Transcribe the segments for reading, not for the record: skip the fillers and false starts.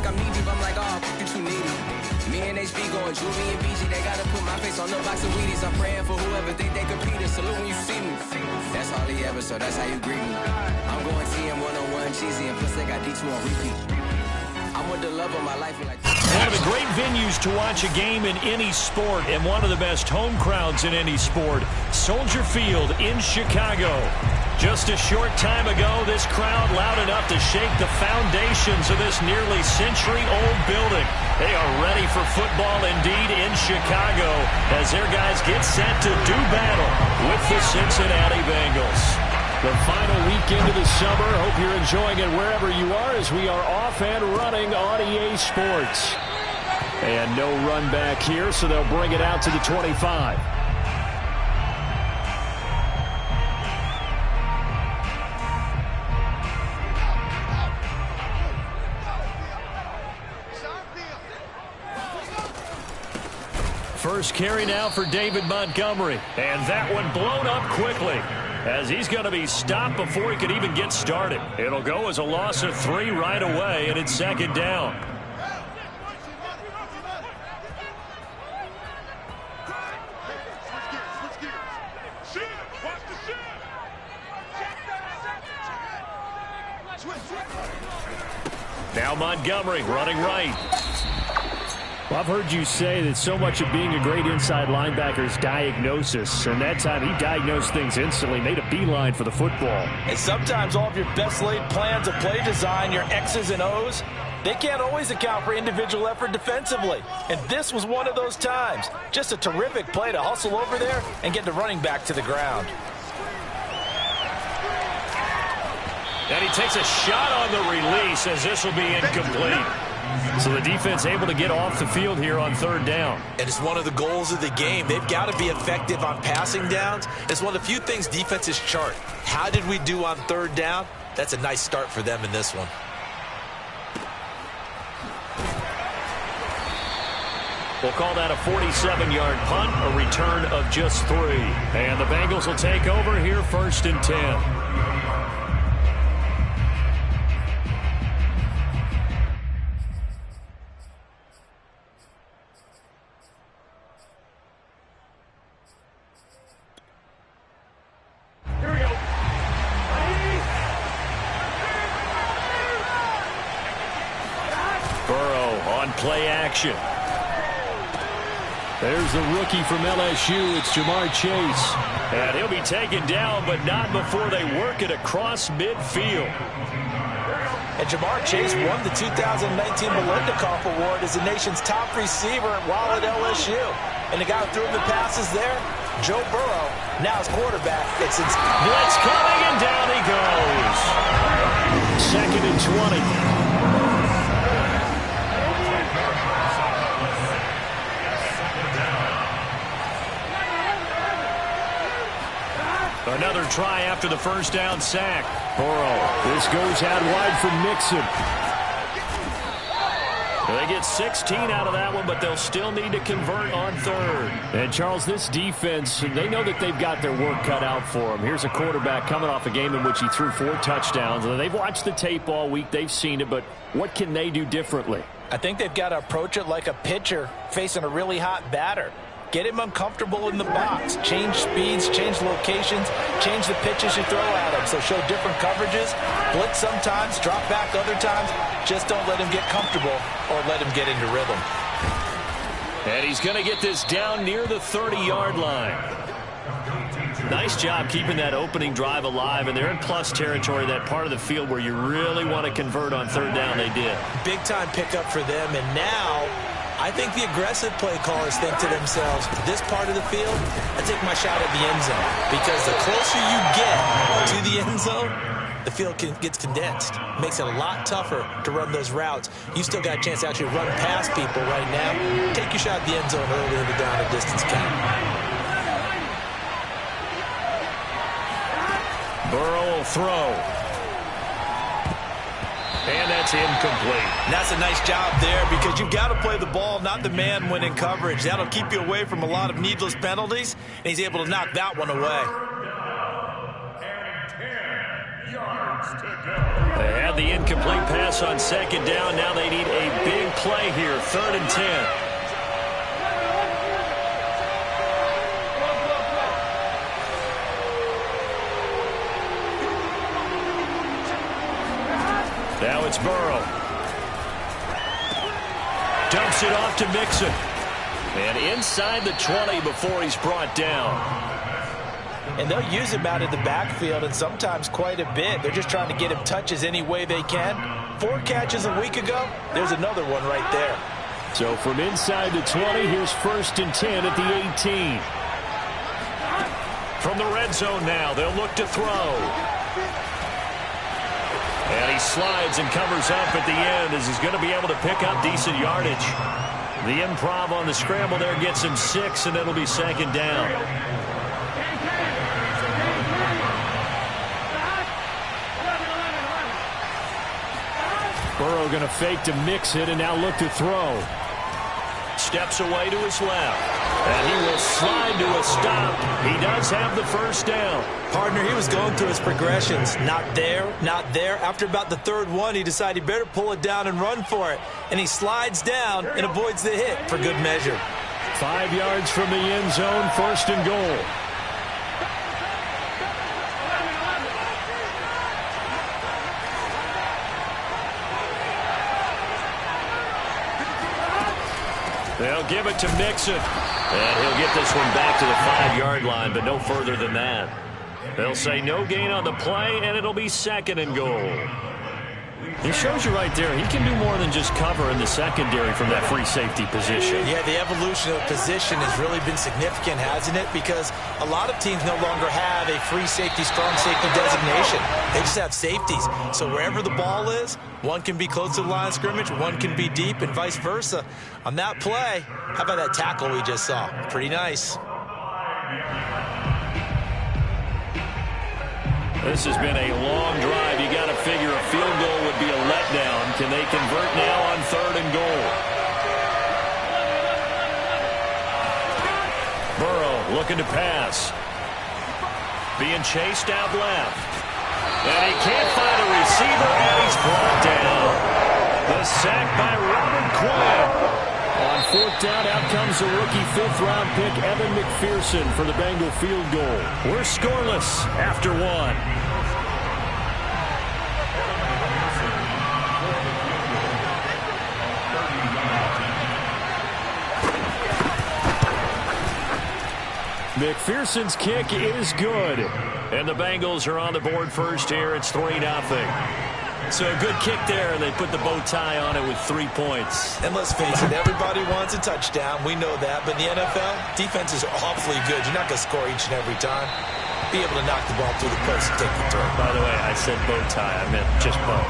I'm knee deep. I'm like, oh, you too needy. Me and HB going Juvie and BG. They gotta put my face on the box of Wheaties. I'm praying for whoever think they compete. Salute when you see me. That's all he ever, so that's how you greet me. I'm going TM 101 cheesy, and plus they got D2 on repeat. I'm with the love of my life. Like one of the great venues to watch a game in any sport, and one of the best home crowds in any sport, Soldier Field in Chicago. Just a short time ago, this crowd loud enough to shake the foundations of this nearly century-old building. They are ready for football indeed in Chicago as their guys get set to do battle with the Cincinnati Bengals. The final weekend of the summer. Hope you're enjoying it wherever you are as we are off and running on EA Sports. And no run back here, so they'll bring it out to the 25. First carry now for David Montgomery. And that one blown up quickly as he's going to be stopped before he could even get started. It'll go as a loss of 3 right away, and it's second down. Now Montgomery running right. Well, I've heard you say that so much of being a great inside linebacker is diagnosis. And that time he diagnosed things instantly, made a beeline for the football. And sometimes all of your best laid plans of play design, your X's and O's, they can't always account for individual effort defensively. And this was one of those times. Just a terrific play to hustle over there and get the running back to the ground. And he takes a shot on the release as this will be incomplete. So the defense able to get off the field here on third down. And it's one of the goals of the game. They've got to be effective on passing downs. It's one of the few things defenses chart. How did we do on third down? That's a nice start for them in this one. We'll call that a 47-yard punt, a return of just 3. And the Bengals will take over here first and 10. Play action. There's the rookie from LSU. It's Ja'Marr Chase. And he'll be taken down, but not before they work it across midfield. And Ja'Marr Chase won the 2019 Melendikoff Award as the nation's top receiver while at LSU. And the guy who threw him the passes there, Joe Burrow, now his quarterback. Blitz coming, and down he goes. Second and 20. Another try after the first down sack. Burrow. This goes out wide for Mixon. They get 16 out of that one, but they'll still need to convert on third. And, Charles, this defense, they know that they've got their work cut out for them. Here's a quarterback coming off a game in which he threw 4 touchdowns. They've watched the tape all week. They've seen it, but what can they do differently? I think they've got to approach it like a pitcher facing a really hot batter. Get him uncomfortable in the box. Change speeds, change locations, change the pitches you throw at him. So show different coverages. Blitz sometimes, drop back other times. Just don't let him get comfortable or let him get into rhythm. And he's going to get this down near the 30-yard line. Nice job keeping that opening drive alive, and they're in plus territory, that part of the field where you really want to convert on third down. They did. Big-time pickup for them, and now I think the aggressive play callers think to themselves, this part of the field, I take my shot at the end zone. Because the closer you get to the end zone, the field gets condensed. Makes it a lot tougher to run those routes. You still got a chance to actually run past people right now. Take your shot at the end zone early in the down and distance count. Burrow will throw. And that's incomplete. And that's a nice job there because you've got to play the ball, not the man when in coverage. That'll keep you away from a lot of needless penalties, and he's able to knock that one away. They had the incomplete pass on second down. Now they need a play here, 3rd and 10. Now it's Burrow. Dumps it off to Mixon. And inside the 20 before he's brought down. And they'll use him out of the backfield, and sometimes quite a bit. They're just trying to get him touches any way they can. 4 catches a week ago. There's another one right there. So from inside the 20, here's 1st and 10 at the 18. From the red zone now, they'll look to throw. And he slides and covers up at the end as he's going to be able to pick up decent yardage. The improv on the scramble there gets him 6, and it'll be 2nd down. Burrow going to fake to mix it and now look to throw. Steps away to his left. And he will slide to a stop. He does have the 1st down. Partner, he was going through his progressions. Not there, not there. After about the 3rd one, he decided he better pull it down and run for it. And he slides down and avoids the hit for good measure. 5 yards from the end zone, 1st and goal. They'll give it to Mixon. And he'll get this one back to the 5-yard line, but no further than that. They'll say no gain on the play, and it'll be 2nd and goal. It shows you right there, he can do more than just cover in the secondary from that free safety position. Yeah, the evolution of position has really been significant, hasn't it? Because a lot of teams no longer have a free safety, strong safety designation. They just have safeties. So wherever the ball is, one can be close to the line of scrimmage, one can be deep, and vice versa. On that play, how about that tackle we just saw? Pretty nice. This has been a long drive. You got to figure a field goal would be a letdown. Can they convert now on 3rd and goal? Burrow looking to pass. Being chased out left. And he can't find a receiver, and he's brought down. The sack by Robert Quinn. On 4th down, out comes the rookie 5th-round pick, Evan McPherson, for the Bengal field goal. We're scoreless after 1. McPherson's kick is good. And the Bengals are on the board first here. It's 3-0. So a good kick there, and they put the bow tie on it with 3 points. And let's face it, everybody wants a touchdown. We know that. But in the NFL, defenses are awfully good. You're not going to score each and every time. Be able to knock the ball through the post and take the throw. By the way, I said bow tie. I meant just bow.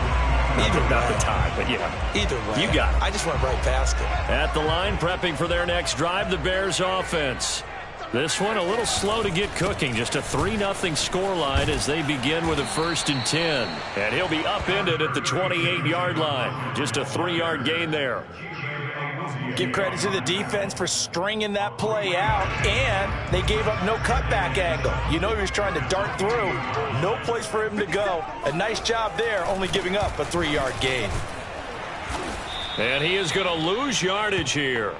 Not the tie, but yeah. Either way. You got it. I just went right past it. At the line, prepping for their next drive, the Bears offense. This one a little slow to get cooking. Just a 3-0 scoreline as they begin with a 1st and 10. And he'll be upended at the 28-yard line. Just a 3-yard gain there. Give credit to the defense for stringing that play out, and they gave up no cutback angle. You know he was trying to dart through. No place for him to go. A nice job there, only giving up a 3-yard gain. And he is going to lose yardage here.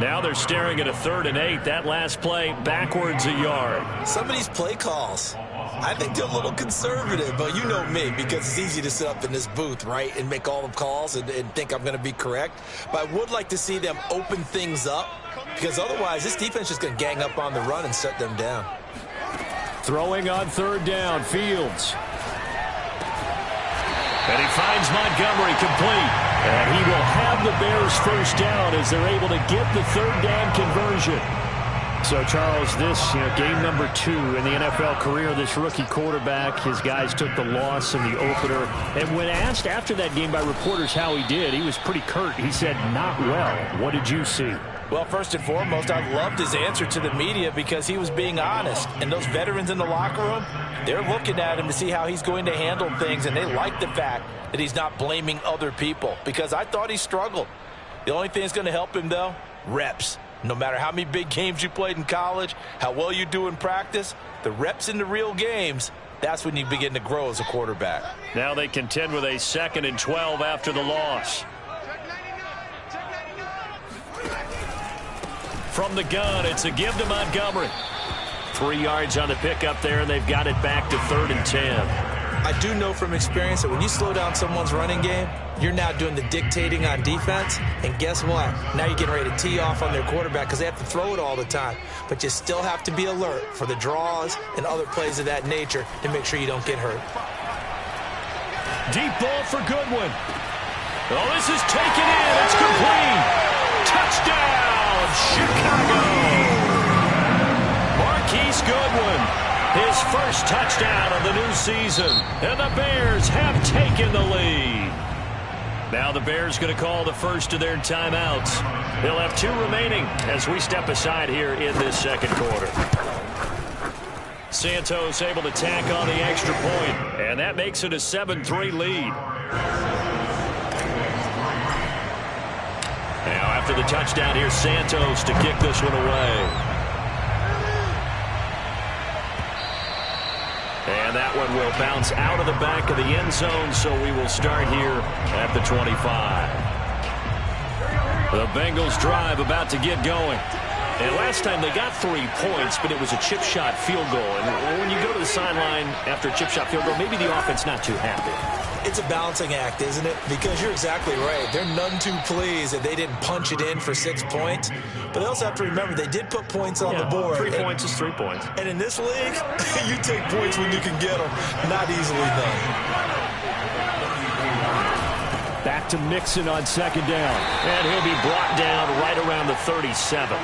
Now they're staring at a 3rd and 8. That last play backwards a yard. Some of these play calls, I think they're a little conservative, but you know me, because it's easy to sit up in this booth, right, and make all the calls and think I'm going to be correct. But I would like to see them open things up, because otherwise this defense is going to gang up on the run and shut them down. Throwing on 3rd down, Fields. And he finds Montgomery complete. And he will have the Bears 1st down as they're able to get the 3rd down conversion. So, Charles, this, game number 2 in the NFL career, this rookie quarterback, his guys took the loss in the opener. And when asked after that game by reporters how he did, he was pretty curt. He said, not well. What did you see? Well, first and foremost, I loved his answer to the media because he was being honest. And those veterans in the locker room, they're looking at him to see how he's going to handle things, and they like the fact that he's not blaming other people, because I thought he struggled. The only thing that's going to help him, though, reps. No matter how many big games you played in college, how well you do in practice, the reps in the real games, that's when you begin to grow as a quarterback. Now they contend with a 2nd and 12 after the loss. from the gun. It's a give to Montgomery. 3 yards on the pickup there, and they've got it back to 3rd and 10. I do know from experience that when you slow down someone's running game, you're now doing the dictating on defense. And guess what? Now you're getting ready to tee off on their quarterback because they have to throw it all the time. But you still have to be alert for the draws and other plays of that nature to make sure you don't get hurt. Deep ball for Goodwin. Oh, this is taken in. It's complete. Touchdown, Chicago. Marquise Goodwin, his first touchdown of the new season. And the Bears have taken the lead. Now the Bears going to call the first of their timeouts. They'll have 2 remaining as we step aside here in this second quarter. Santos able to tack on the extra point, and that makes it a 7-3 lead. Now after the touchdown, here's Santos to kick this one away. And that one will bounce out of the back of the end zone, so we will start here at the 25. The Bengals drive about to get going. And last time they got 3 points, but it was a chip shot field goal. And when you go to the sideline after a chip shot field goal, maybe the offense not too happy. It's a balancing act, isn't it? Because you're exactly right. They're none too pleased that they didn't punch it in for 6 points. But they also have to remember they did put points on the board. 3 points is 3 points. And in this league, you take points when you can get them. Not easily done. Back to Mixon on second down. And he'll be brought down right around the 37.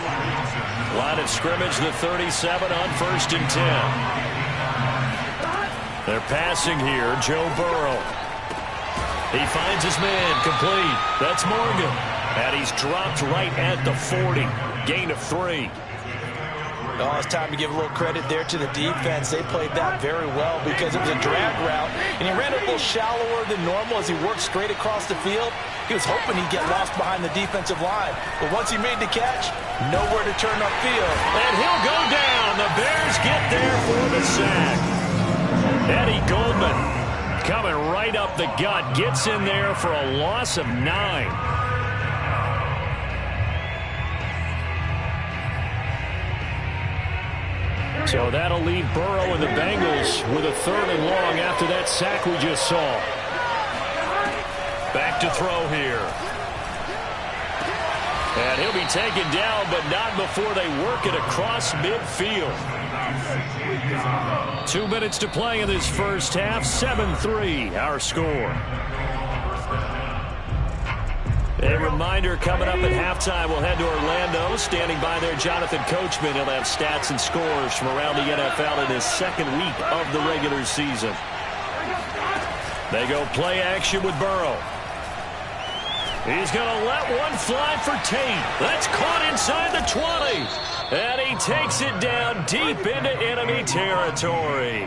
Line of scrimmage, the 37 on 1st and 10. They're passing here, Joe Burrow. He finds his man, complete. That's Morgan. And he's dropped right at the 40. Gain of 3. Oh, it's time to give a little credit there to the defense. They played that very well because it was a drag route, and he ran a little shallower than normal as he worked straight across the field. He was hoping he'd get lost behind the defensive line, but once he made the catch, nowhere to turn upfield. And he'll go down. The Bears get there for the sack. Eddie Goldman coming right up the gut, gets in there for a loss of 9. So that'll leave Burrow and the Bengals with a 3rd and long after that sack we just saw. Back to throw here. And he'll be taken down, but not before they work it across midfield. 2 minutes to play in this first half. 7-3 our score. A reminder, coming up at halftime, we'll head to Orlando. Standing by there, Jonathan Coachman. He'll have stats and scores from around the NFL in his 2nd week of the regular season. They go play action with Burrow. He's going to let one fly for Tate. That's caught inside the 20. And he takes it down deep into enemy territory.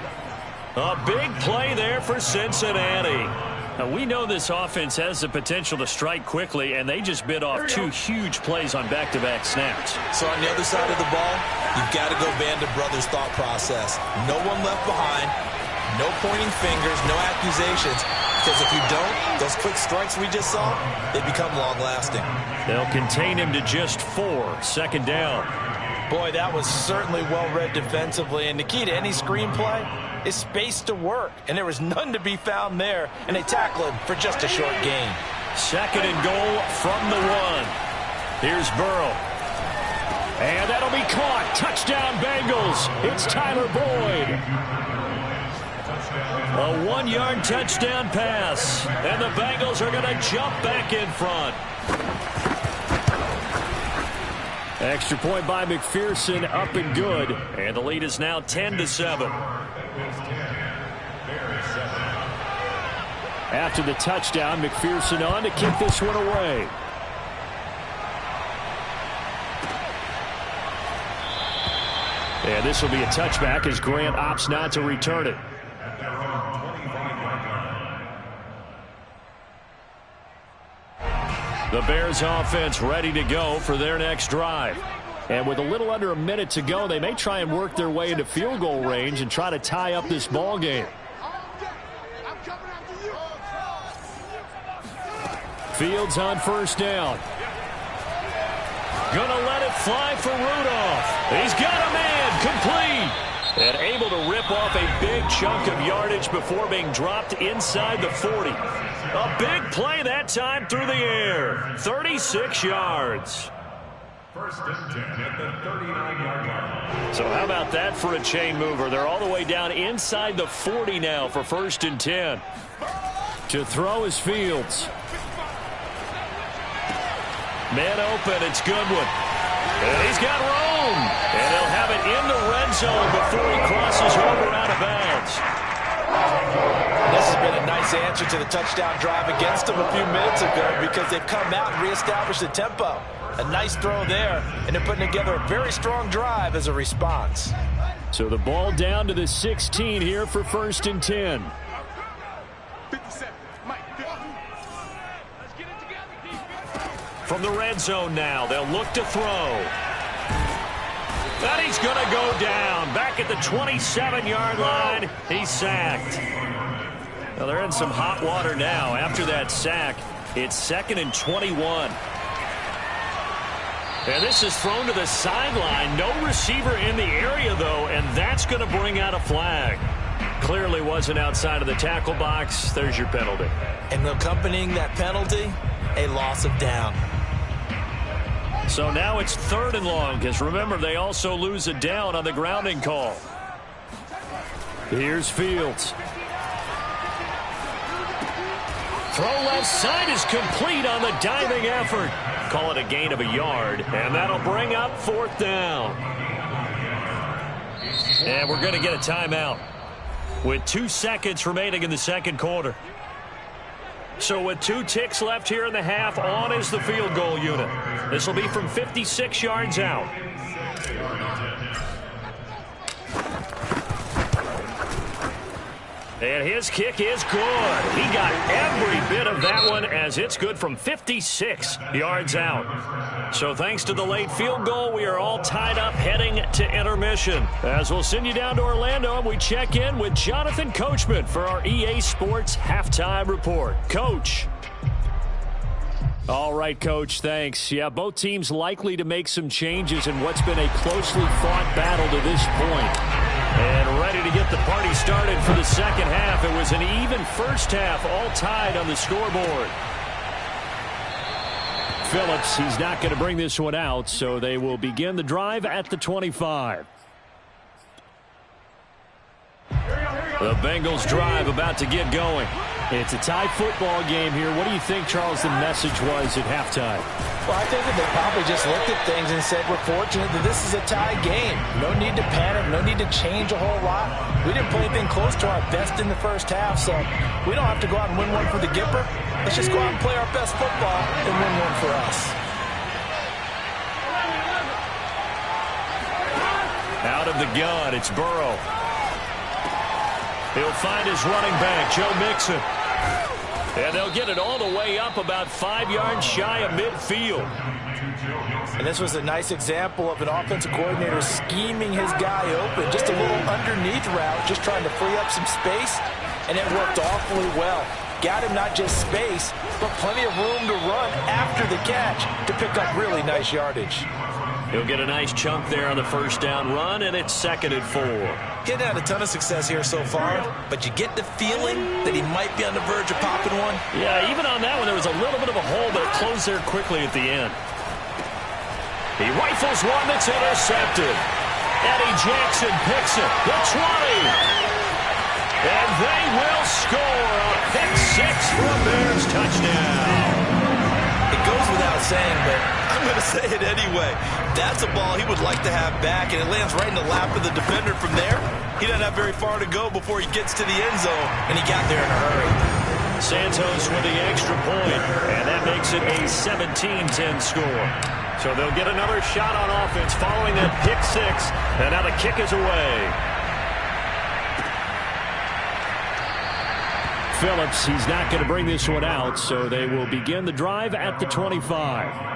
A big play there for Cincinnati. Now, we know this offense has the potential to strike quickly, and they just bit off 2 huge plays on back-to-back snaps. So on the other side of the ball, you've got to go Band of Brothers thought process. No one left behind, no pointing fingers, no accusations. Because if you don't, those quick strikes we just saw, they become long-lasting. They'll contain him to just 4. 2nd down. Boy, that was certainly well-read defensively. And the key to any screenplay is space to work. And there was none to be found there. And they tackle him for just a short gain. 2nd and goal from the 1. Here's Burrow. And that'll be caught. Touchdown, Bengals. It's Tyler Boyd. A 1-yard touchdown pass. And the Bengals are going to jump back in front. Extra point by McPherson, up and good. And the lead is now 10-7. After the touchdown, McPherson on to kick this one away. And this will be a touchback as Grant opts not to return it. The Bears offense ready to go for their next drive. And with a little under a minute to go, they may try and work their way into field goal range and try to tie up this ball game. Fields on 1st down. going to let it fly for Rudolph. He's got a man, complete. And able to rip off a big chunk of yardage before being dropped inside the 40. A big play that time through the air. 36 yards. First and 10 at the 39-yard line. So how about that for a chain mover? They're all the way down inside the 40 now for first and 10. To throw is Fields. Man open, it's Goodwin. And he's got room. And he'll have it in the red zone before he crosses over out of bounds. This has been a nice answer to the touchdown drive against them a few minutes ago because they've come out and reestablished the tempo. A nice throw there, and they're putting together a very strong drive as a response. So the ball down to the 16 here for first and 10. 57. Mike. From the red zone now, they'll look to throw. And he's going to go down. Back at the 27-yard line, he's sacked. Well, they're in some hot water now. After that sack, it's 2nd and 21. And this is thrown to the sideline. No receiver in the area, though, and that's going to bring out a flag. Clearly wasn't outside of the tackle box. There's your penalty. And accompanying that penalty, a loss of down. So now it's 3rd and long, because remember, they also lose a down on the grounding call. Here's Fields. Throw left side is complete on the diving effort. Call it a gain of a yard, and that'll bring up 4th down. And we're going to get a timeout with 2 seconds remaining in the second quarter. So with 2 ticks left here in the half, on is the field goal unit. This will be from 56 yards out. And his kick is good. He got every bit of that one as it's good from 56 yards out. So thanks to the late field goal, we are all tied up heading to intermission. As we'll send you down to Orlando, and we check in with Jonathan Coachman for our EA Sports Halftime Report. Coach. All right, Coach, thanks. Yeah, both teams likely to make some changes in what's been a closely fought battle to this point. And ready to get the party started for the second half. It was an even first half, all tied on the scoreboard. Phillips, he's not going to bring this one out, so they will begin the drive at the 25. The Bengals drive about to get going. It's a tie football game here. What do you think, Charles, the message was at halftime? Well, I think that they probably just looked at things and said, we're fortunate that this is a tie game. No need to panic, no need to change a whole lot. We didn't play anything close to our best in the first half, so we don't have to go out and win one for the Gipper. Let's just go out and play our best football and win one for us. Out of the gun, it's Burrow. He'll find his running back, Joe Mixon. And they'll get it all the way up about 5 yards shy of midfield. And this was a nice example of an offensive coordinator scheming his guy open. Just a little underneath route, just trying to free up some space. And it worked awfully well. Got him not just space, but plenty of room to run after the catch to pick up really nice yardage. He'll get a nice chunk there on the first down run, and it's 2nd and 4. Getting had a ton of success here so far, but you get the feeling that he might be on the verge of popping one. Yeah, even on that one, there was a little bit of a hole, but it closed there quickly at the end. He rifles one that's intercepted. Eddie Jackson picks it. The 20. And they will score a pick 6 for a Bears touchdown. It goes without saying, but I'm going to say it anyway. That's a ball he would like to have back, and it lands right in the lap of the defender from there. He doesn't have very far to go before he gets to the end zone, and he got there in a hurry. Santos with the extra point, and that makes it a 17-10 score. So they'll get another shot on offense following that pick 6, and now the kick is away. Phillips, he's not going to bring this one out, so they will begin the drive at the 25.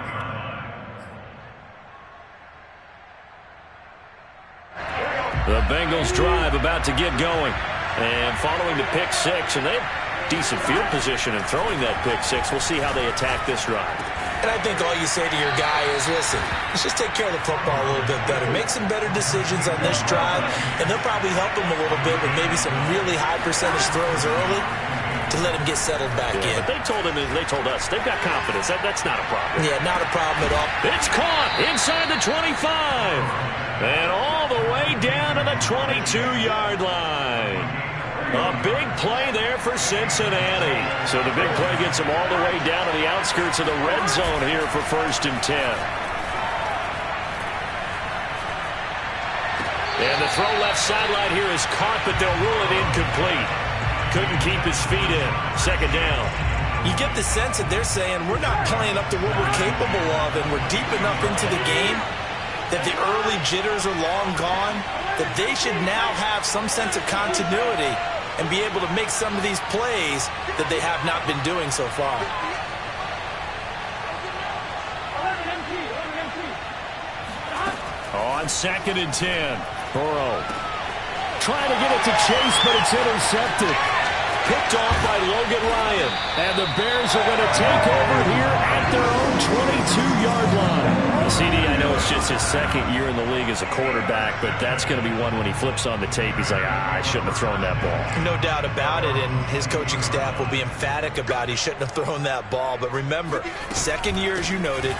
The Bengals drive about to get going. And following the pick 6, and they have decent field position in throwing that pick 6. We'll see how they attack this drive. And I think all you say to your guy is, listen, let's just take care of the football a little bit better. Make some better decisions on this drive, and they'll probably help him a little bit with maybe some really high percentage throws early to let him get settled back in. But they told us they've got confidence. That's not a problem. Yeah, not a problem at all. It's caught inside the 25. And all the way down to the 22-yard line. A big play there for Cincinnati. So the big play gets them all the way down to the outskirts of the red zone here for 1st and 10. And the throw left sideline here is caught, but they'll rule it incomplete. Couldn't keep his feet in. 2nd down. You get the sense that they're saying we're not playing up to what we're capable of, and we're deep enough into the game that the early jitters are long gone, that they should now have some sense of continuity and be able to make some of these plays that they have not been doing so far. On 2nd and 10, Burrow trying to get it to Chase, but it's intercepted. Picked off by Logan Ryan. And the Bears are going to take over here at their own 22-yard line. CD, I know it's just his 2nd year in the league as a quarterback, but that's going to be one when he flips on the tape. He's like, I shouldn't have thrown that ball. No doubt about it, and his coaching staff will be emphatic about he shouldn't have thrown that ball. But remember, 2nd year, as you noted,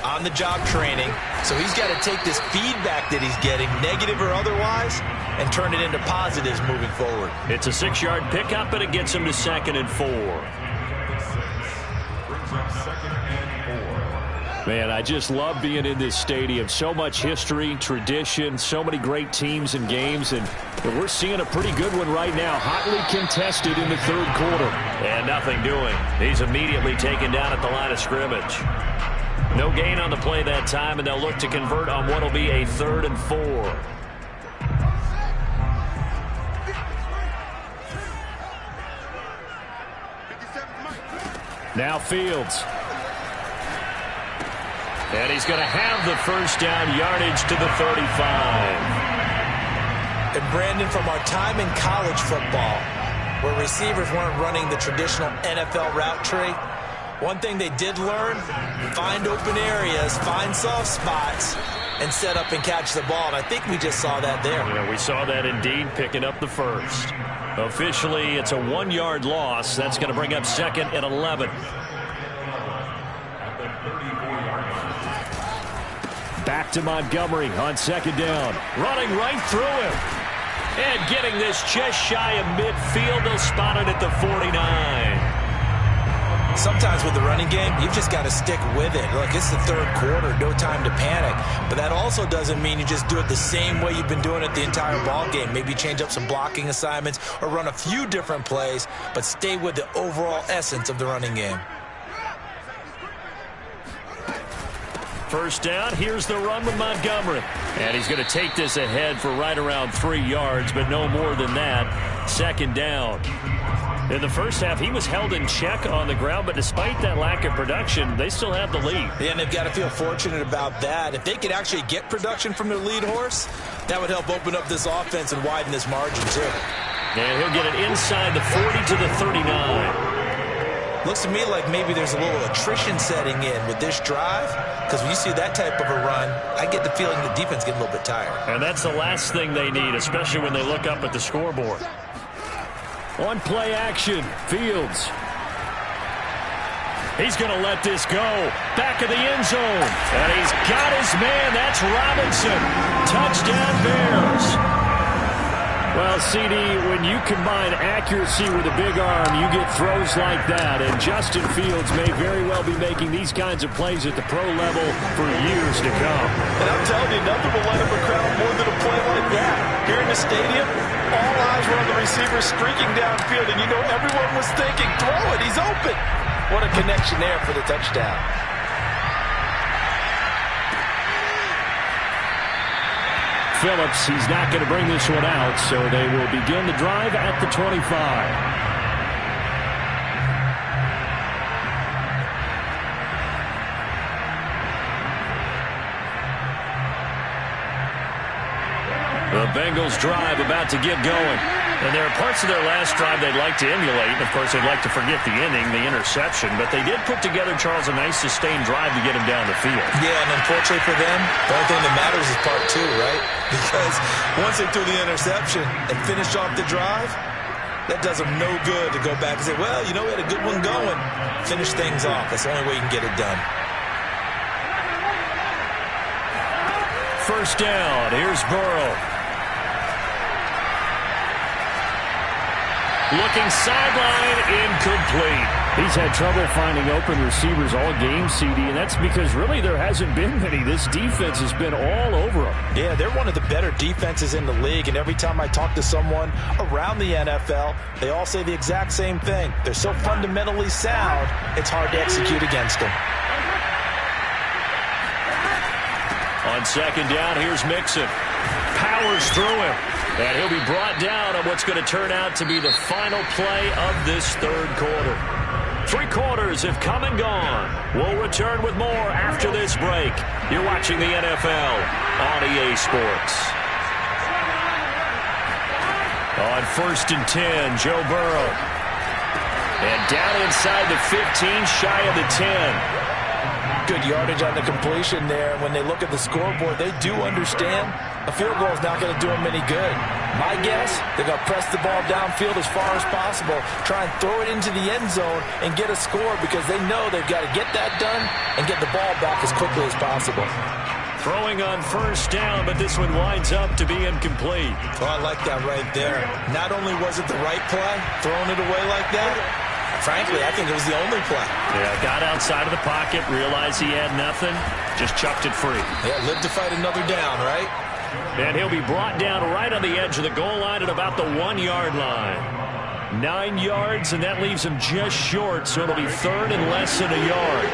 on-the-job training. So he's got to take this feedback that he's getting, negative or otherwise, and turn it into positives moving forward. It's a 6-yard pickup, and it gets him to 2nd and 4. Man, I just love being in this stadium. So much history, tradition, so many great teams and games, and we're seeing a pretty good one right now. Hotly contested in the 3rd quarter. And nothing doing. He's immediately taken down at the line of scrimmage. No gain on the play that time, and they'll look to convert on what will be a 3rd and 4. Now Fields. And he's going to have the 1st down, yardage to the 35. And Brandon, from our time in college football, where receivers weren't running the traditional NFL route tree, one thing they did learn, find open areas, find soft spots, and set up and catch the ball. And I think we just saw that there. Yeah, we saw that indeed, picking up the 1st. Officially, it's a 1-yard loss. That's going to bring up 2nd and 11. Back to Montgomery on 2nd down. Running right through him. And getting this just shy of midfield. They'll spot it at the 49. Sometimes with the running game, you've just got to stick with it. Look, it's the 3rd quarter, no time to panic. But that also doesn't mean you just do it the same way you've been doing it the entire ball game. Maybe change up some blocking assignments or run a few different plays, but stay with the overall essence of the running game. 1st down, here's the run with Montgomery. And he's going to take this ahead for right around 3 yards, but no more than that. 2nd down. In the 1st half, he was held in check on the ground, but despite that lack of production, they still have the lead. Yeah, and they've got to feel fortunate about that. If they could actually get production from their lead horse, that would help open up this offense and widen this margin, too. And he'll get it inside the 40 to the 39. Looks to me like maybe there's a little attrition setting in with this drive, because when you see that type of a run, I get the feeling the defense getting a little bit tired. And that's the last thing they need, especially when they look up at the scoreboard. On play action, Fields. He's going to let this go. Back of the end zone. And he's got his man. That's Robinson. Touchdown Bears. Well, CD, when you combine accuracy with a big arm, you get throws like that. And Justin Fields may very well be making these kinds of plays at the pro level for years to come. And I'm telling you, nothing will light up a crowd more than a play like that. Here in the stadium, all eyes were on the receiver streaking downfield, and you know everyone was thinking, throw it, he's open. What a connection there for the touchdown. Phillips, he's not going to bring this one out, so they will begin the drive at the 25. The Bengals drive about to get going. And there are parts of their last drive they'd like to emulate. And, of course, they'd like to forget the inning, the interception. But they did put together, Charles, a nice sustained drive to get him down the field. Yeah, and unfortunately for them, the only thing that matters is part two, right? Because once they threw the interception and finished off the drive, that does them no good to go back and say, well, you know, we had a good one going. Finish things off. That's the only way you can get it done. First down. Here's Burrow. Looking sideline, incomplete. He's had trouble finding open receivers all game, CD, and that's because really there hasn't been many. This defense has been all over them. Yeah, they're one of the better defenses in the league, and every time I talk to someone around the NFL, they all say the exact same thing. They're so fundamentally sound, it's hard to execute against them. On second down, here's Mixon. Powers through him. And he'll be brought down on what's going to turn out to be the final play of this third quarter. 3 quarters have come and gone. We'll return with more after this break. You're watching the NFL on EA Sports. On 1st and 10, Joe Burrow. And down inside the 15, shy of the 10. Good yardage on the completion there. When they look at the scoreboard, they do understand a field goal is not going to do them any good. My guess, they're going to press the ball downfield as far as possible, try and throw it into the end zone and get a score because they know they've got to get that done and get the ball back as quickly as possible. Throwing on first down, but this one winds up to be incomplete. Oh, I like that right there. Not only was it the right play, throwing it away like that, frankly, I think it was the only play. Yeah, got outside of the pocket, realized he had nothing, just chucked it free. Yeah, lived to fight another down, right? And he'll be brought down right on the edge of the goal line at about the 1-yard line. 9 yards, and that leaves him just short, so it'll be third and less than a yard.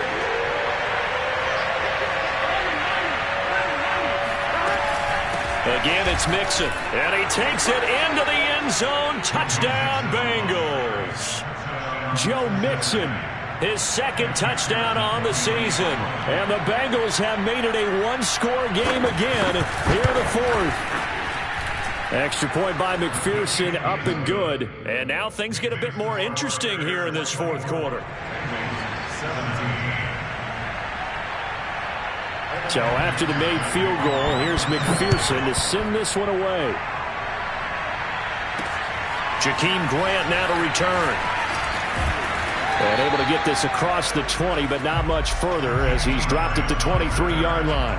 Again, it's Mixon, and he takes it into the end zone. Touchdown, Bengals. Joe Mixon, his second touchdown on the season. And the Bengals have made it a one-score game again here in the fourth. Extra point by McPherson, up and good. And now things get a bit more interesting here in this fourth quarter. So after the made field goal, here's McPherson to send this one away. Jakeem Grant now to return. And able to get this across the 20, but not much further as he's dropped at the 23-yard line.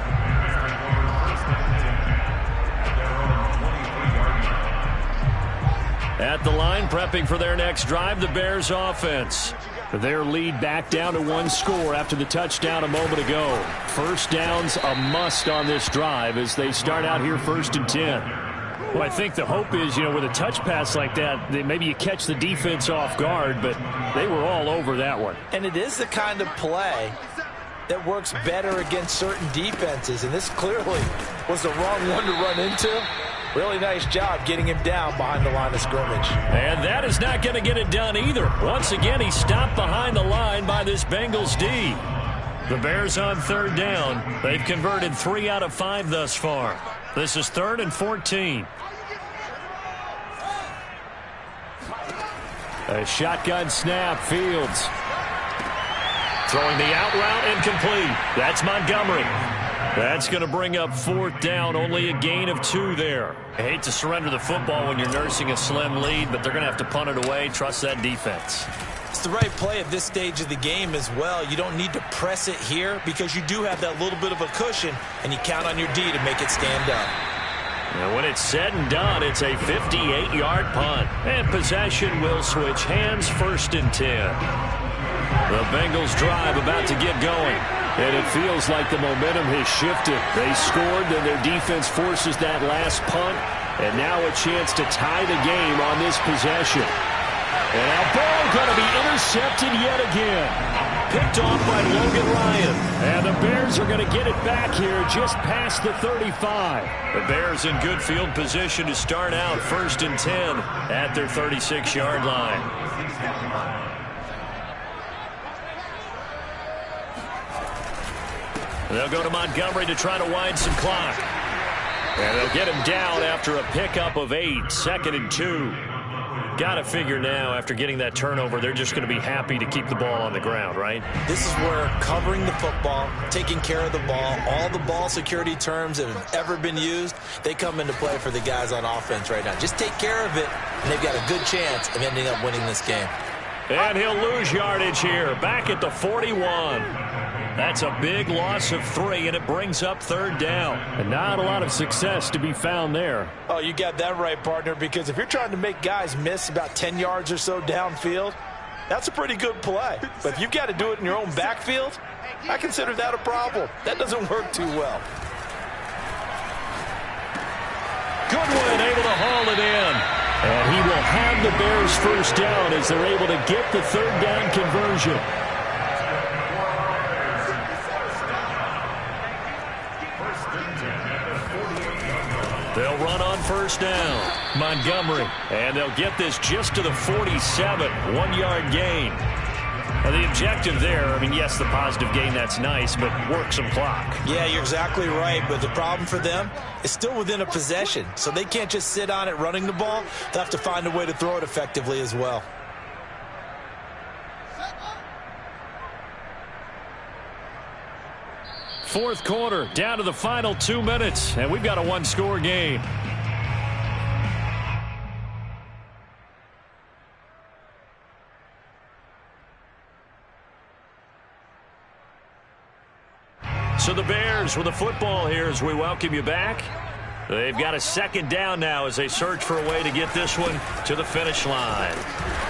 At the line, prepping for their next drive, the Bears offense. Their lead back down to 1 score after the touchdown a moment ago. First down's a must on this drive as they start out here 1st and 10. Well, I think the hope is, with a touch pass like that, maybe you catch the defense off guard, but they were all over that one. And it is the kind of play that works better against certain defenses, and this clearly was the wrong one to run into. Really nice job getting him down behind the line of scrimmage. And that is not going to get it done either. Once again, he stopped behind the line by this Bengals D. The Bears on 3rd down. They've converted 3 out of 5 thus far. This is 3rd and 14. A shotgun snap, Fields. Throwing the out route, incomplete. That's Montgomery. That's going to bring up 4th down, only a gain of 2 there. I hate to surrender the football when you're nursing a slim lead, but they're going to have to punt it away. Trust that defense. It's the right play at this stage of the game as well. You don't need to press it here because you do have that little bit of a cushion, and you count on your D to make it stand up. And when it's said and done, it's a 58-yard punt. And possession will switch hands, 1st and 10. The Bengals drive about to get going. And it feels like the momentum has shifted. They scored, then their defense forces that last punt. And now a chance to tie the game on this possession. And now ball going to be intercepted yet again. Picked off by Logan Ryan. And the Bears are going to get it back here just past the 35. The Bears in good field position to start out 1st and 10 at their 36-yard line. They'll go to Montgomery to try to wind some clock. And they'll get him down after a pickup of 8, 2nd and 2. Got to figure now, after getting that turnover, they're just going to be happy to keep the ball on the ground, right? This is where covering the football, taking care of the ball, all the ball security terms that have ever been used, they come into play for the guys on offense right now. Just take care of it, and they've got a good chance of ending up winning this game. And he'll lose yardage here, back at the 41. That's a big loss of 3, and it brings up 3rd down. And not a lot of success to be found there. Oh, you got that right, partner, because if you're trying to make guys miss about 10 yards or so downfield, that's a pretty good play. But if you've got to do it in your own backfield, I consider that a problem. That doesn't work too well. Goodwin able to haul it in. And he will have the Bears first down as they're able to get the 3rd down conversion. They'll run on first down. Montgomery. And they'll get this just to the 47. 1-yard gain. Now the objective there, I mean, yes, the positive gain, that's nice, but work some clock. Yeah, you're exactly right, but the problem for them is still within a possession, so they can't just sit on it running the ball. They'll have to find a way to throw it effectively as well. Fourth quarter, down to the final 2 minutes, and we've got a 1-score game. So the Bears with the football here as we welcome you back. They've got a 2nd down now as they search for a way to get this one to the finish line.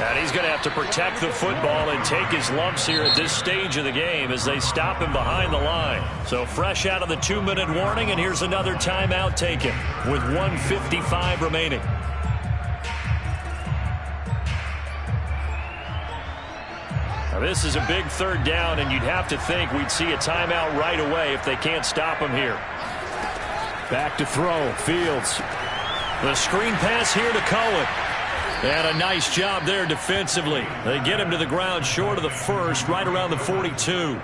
And he's going to have to protect the football and take his lumps here at this stage of the game as they stop him behind the line. So fresh out of the 2-minute warning, and here's another timeout taken with 1:55 remaining. Now this is a big 3rd down, and you'd have to think we'd see a timeout right away if they can't stop him here. Back to throw, Fields. The screen pass here to Cohen. And a nice job there defensively. They get him to the ground short of the 1st, right around the 42.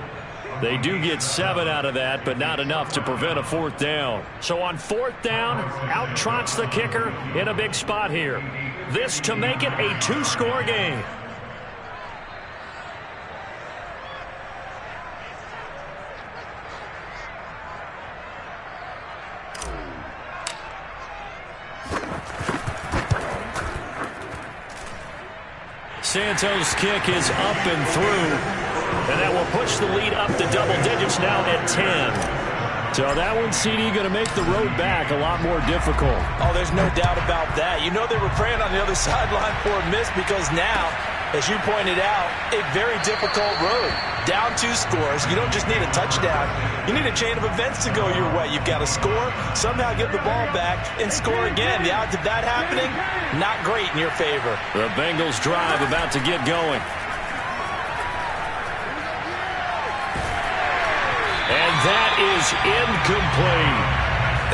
They do get 7 out of that, but not enough to prevent a 4th down. So on 4th down, out trots the kicker in a big spot here. This to make it a 2-score game. Santos' kick is up and through, and that will push the lead up to double digits now at 10. So that one, CD, going to make the road back a lot more difficult. Oh, there's no doubt about that. You know they were praying on the other sideline for a miss because now, as you pointed out, a very difficult road. Down 2 scores. You don't just need a touchdown. You need a chain of events to go your way. You've got to score, somehow get the ball back, and score again. The odds of that happening, not great in your favor. The Bengals drive about to get going. And that is incomplete.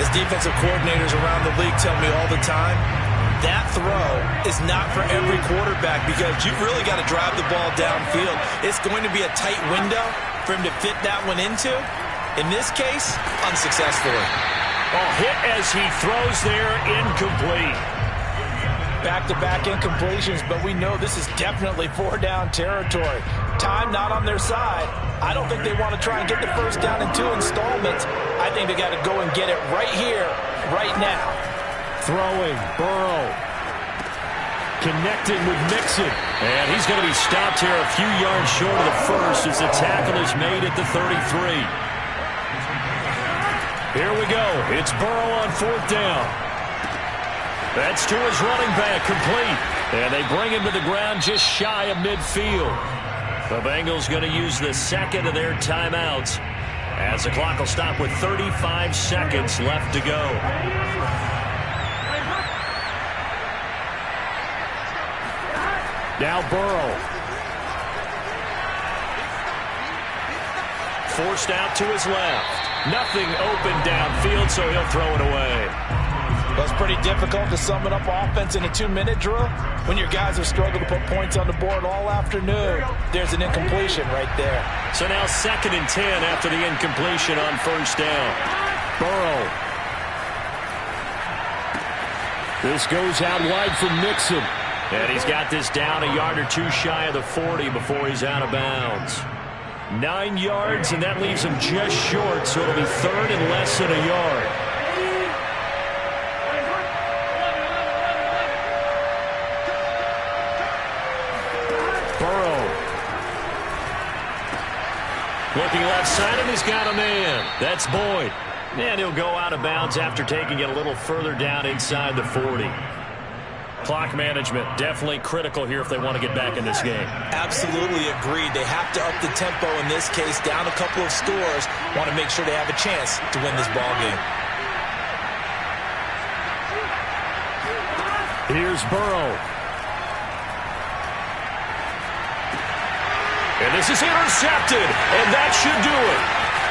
As defensive coordinators around the league tell me all the time, that throw is not for every quarterback because you've really got to drive the ball downfield. It's going to be a tight window for him to fit that one into. In this case, unsuccessfully. Oh, hit as he throws there, incomplete. Back-to-back incompletions, but we know this is definitely 4-down territory. Time not on their side. I don't think they want to try and get the 1st down in 2 installments. I think they got to go and get it right here, right now. Throwing, Burrow. Connecting with Mixon. And he's going to be stopped here a few yards short of the 1st as the tackle is made at the 33. Here we go. It's Burrow on 4th down. That's to his running back, complete. And they bring him to the ground just shy of midfield. The Bengals going to use the 2nd of their timeouts as the clock will stop with 35 seconds left to go. Now Burrow. Forced out to his left. Nothing open downfield, so he'll throw it away. Well, it's pretty difficult to sum it up offense in a 2-minute drill when your guys have struggled to put points on the board all afternoon. There's an incompletion right there. So now 2nd and 10 after the incompletion on 1st down. Burrow. This goes out wide for Mixon. And he's got this down a yard or two shy of the 40 before he's out of bounds. 9 yards, and that leaves him just short, so it'll be third and less than a yard. Burrow. Looking left side, and he's got a man. That's Boyd. And he'll go out of bounds after taking it a little further down inside the 40. Clock management definitely critical here if they want to get back in this game. Absolutely agreed. They have to up the tempo in this case, down a couple of scores. Want to make sure they have a chance to win this ball game. Here's Burrow. And this is intercepted, and that should do it.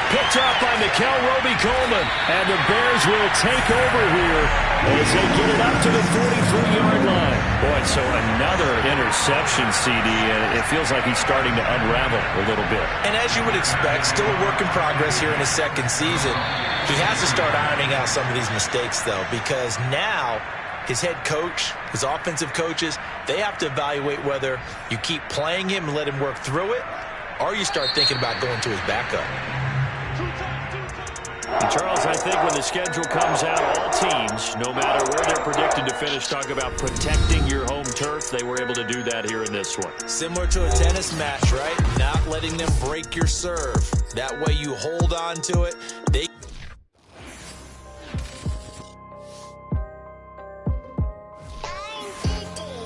Picked up by Mikel Roby-Coleman, and the Bears will take over here as they get it up to the 43-yard line. Boy, so another interception, CD, and it feels like he's starting to unravel a little bit. And as you would expect, still a work in progress here in his second season. He has to start ironing out some of these mistakes, though, because now his head coach, his offensive coaches, they have to evaluate whether you keep playing him and let him work through it, or you start thinking about going to his backup. And Charles, I think when the schedule comes out, all teams, no matter where they're predicted to finish, talk about protecting your home turf. They were able to do that here in this one. Similar to a tennis match, right? Not letting them break your serve. That way you hold on to it. They